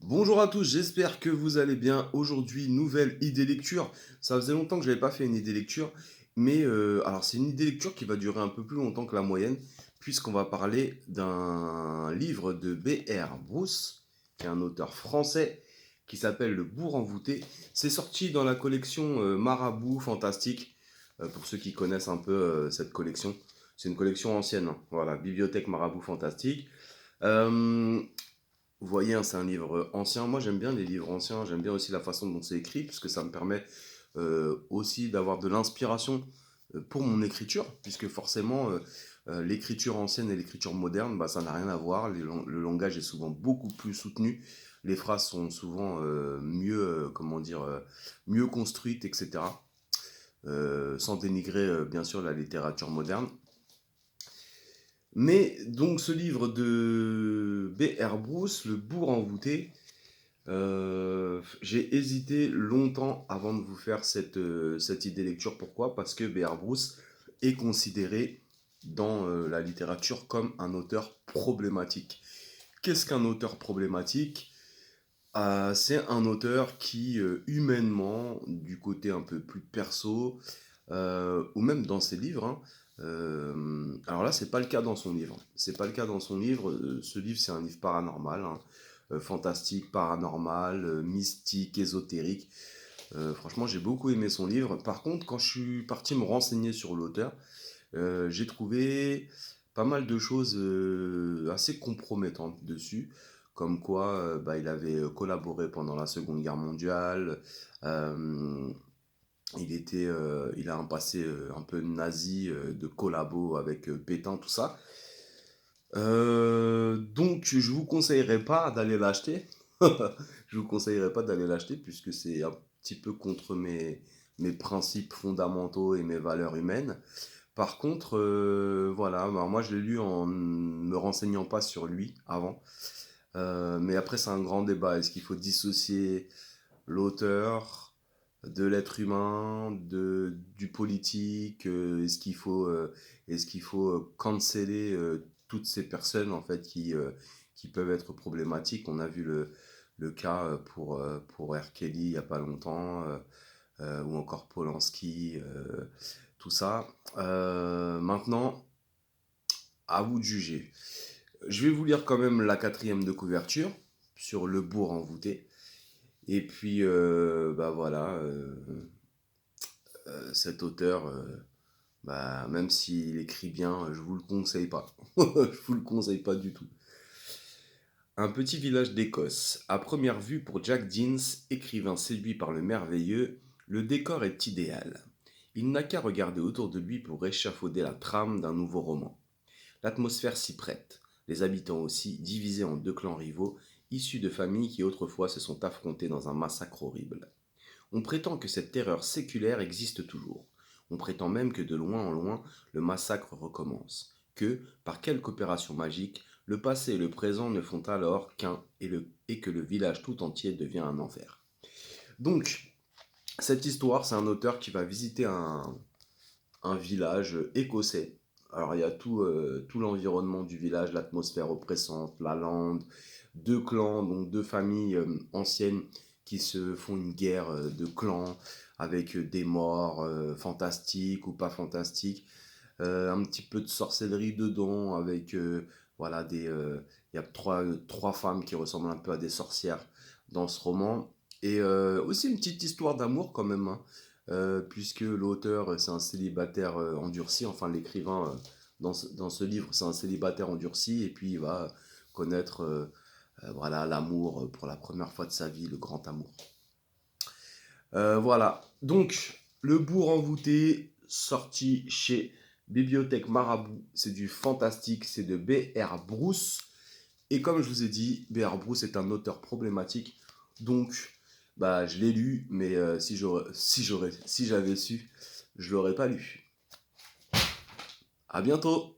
Bonjour à tous, j'espère que vous allez bien. Aujourd'hui, nouvelle idée lecture. Ça faisait longtemps que je n'avais pas fait une idée lecture, mais alors c'est une idée lecture qui va durer un peu plus longtemps que la moyenne, puisqu'on va parler d'un livre de B.R. Bruce, qui est un auteur français, qui s'appelle Le Bourg envoûté. C'est sorti dans la collection Marabout Fantastique, pour ceux qui connaissent un peu cette collection. C'est une collection ancienne, hein. Voilà, Bibliothèque Marabout Fantastique. Euh, Vous voyez, hein, c'est un livre ancien. Moi, j'aime bien les livres anciens. J'aime bien aussi la façon dont c'est écrit, puisque ça me permet aussi d'avoir de l'inspiration pour mon écriture, puisque forcément, l'écriture ancienne et l'écriture moderne, bah, ça n'a rien à voir. Le langage est souvent beaucoup plus soutenu. Les phrases sont souvent mieux, comment dire, mieux construites, etc. Sans dénigrer, bien sûr, la littérature moderne. Mais donc ce livre de B.R. Bruce, Le Bourg envoûté, j'ai hésité longtemps avant de vous faire cette idée lecture. Pourquoi? Parce que B.R. Bruce est considéré dans la littérature comme un auteur problématique. Qu'est-ce qu'un auteur problématique? C'est un auteur qui, humainement, du côté un peu plus perso, ou même dans ses livres, hein, alors là, c'est pas le cas dans son livre. C'est pas le cas dans son livre. Ce livre, c'est un livre paranormal, hein, fantastique, paranormal, mystique, ésotérique. Franchement, j'ai beaucoup aimé son livre. Par contre, quand je suis parti me renseigner sur l'auteur, j'ai trouvé pas mal de choses assez compromettantes dessus, comme quoi bah, il avait collaboré pendant la Seconde Guerre mondiale, euh, il a un passé un peu nazi, de collabo avec Pétain, tout ça. Donc, je vous conseillerais pas d'aller l'acheter. Je vous conseillerais pas d'aller l'acheter puisque c'est un petit peu contre mes principes fondamentaux et mes valeurs humaines. Par contre, voilà, bah, moi je l'ai lu en me renseignant pas sur lui avant. Mais après, c'est un grand débat. Est-ce qu'il faut dissocier l'auteur de l'être humain, du politique? Est-ce qu'il faut canceller toutes ces personnes en fait qui peuvent être problématiques? On a vu le cas pour R. Kelly il n'y a pas longtemps, ou encore Polanski, tout ça. Maintenant, à vous de juger. Je vais vous lire quand même la quatrième de couverture sur Le Bourg envoûté. Et puis, bah voilà, cet auteur, bah, même s'il écrit bien, je vous le conseille pas. Je vous le conseille pas du tout. Un petit village d'Écosse. À première vue, pour Jack Deans, écrivain séduit par le merveilleux, le décor est idéal. Il n'a qu'à regarder autour de lui pour échafauder la trame d'un nouveau roman. L'atmosphère s'y prête, les habitants aussi, divisés en deux clans rivaux, issus de familles qui autrefois se sont affrontés dans un massacre horrible. On prétend que cette terreur séculaire existe toujours. On prétend même que de loin en loin, le massacre recommence. Que, par quelque opération magique, le passé et le présent ne font alors qu'un et que le village tout entier devient un enfer. Donc, cette histoire, c'est un auteur qui va visiter un village écossais. Alors, il y a tout l'environnement du village, l'atmosphère oppressante, la lande, deux clans, donc deux familles anciennes qui se font une guerre de clans avec des morts fantastiques ou pas fantastiques. Un petit peu de sorcellerie dedans avec voilà il y a trois femmes qui ressemblent un peu à des sorcières dans ce roman, et aussi une petite histoire d'amour quand même, hein. Puisque l'auteur c'est un célibataire endurci, enfin l'écrivain dans ce livre c'est un célibataire endurci, et puis il va connaître voilà l'amour pour la première fois de sa vie, le grand amour. Voilà. Donc, Le Bourg envoûté, sorti chez Bibliothèque Marabout. C'est du fantastique, c'est de B.R. Bruce. Et comme je vous ai dit, B.R. Bruce est un auteur problématique. Donc, bah, je l'ai lu, mais si j'avais su, je l'aurais pas lu. À bientôt!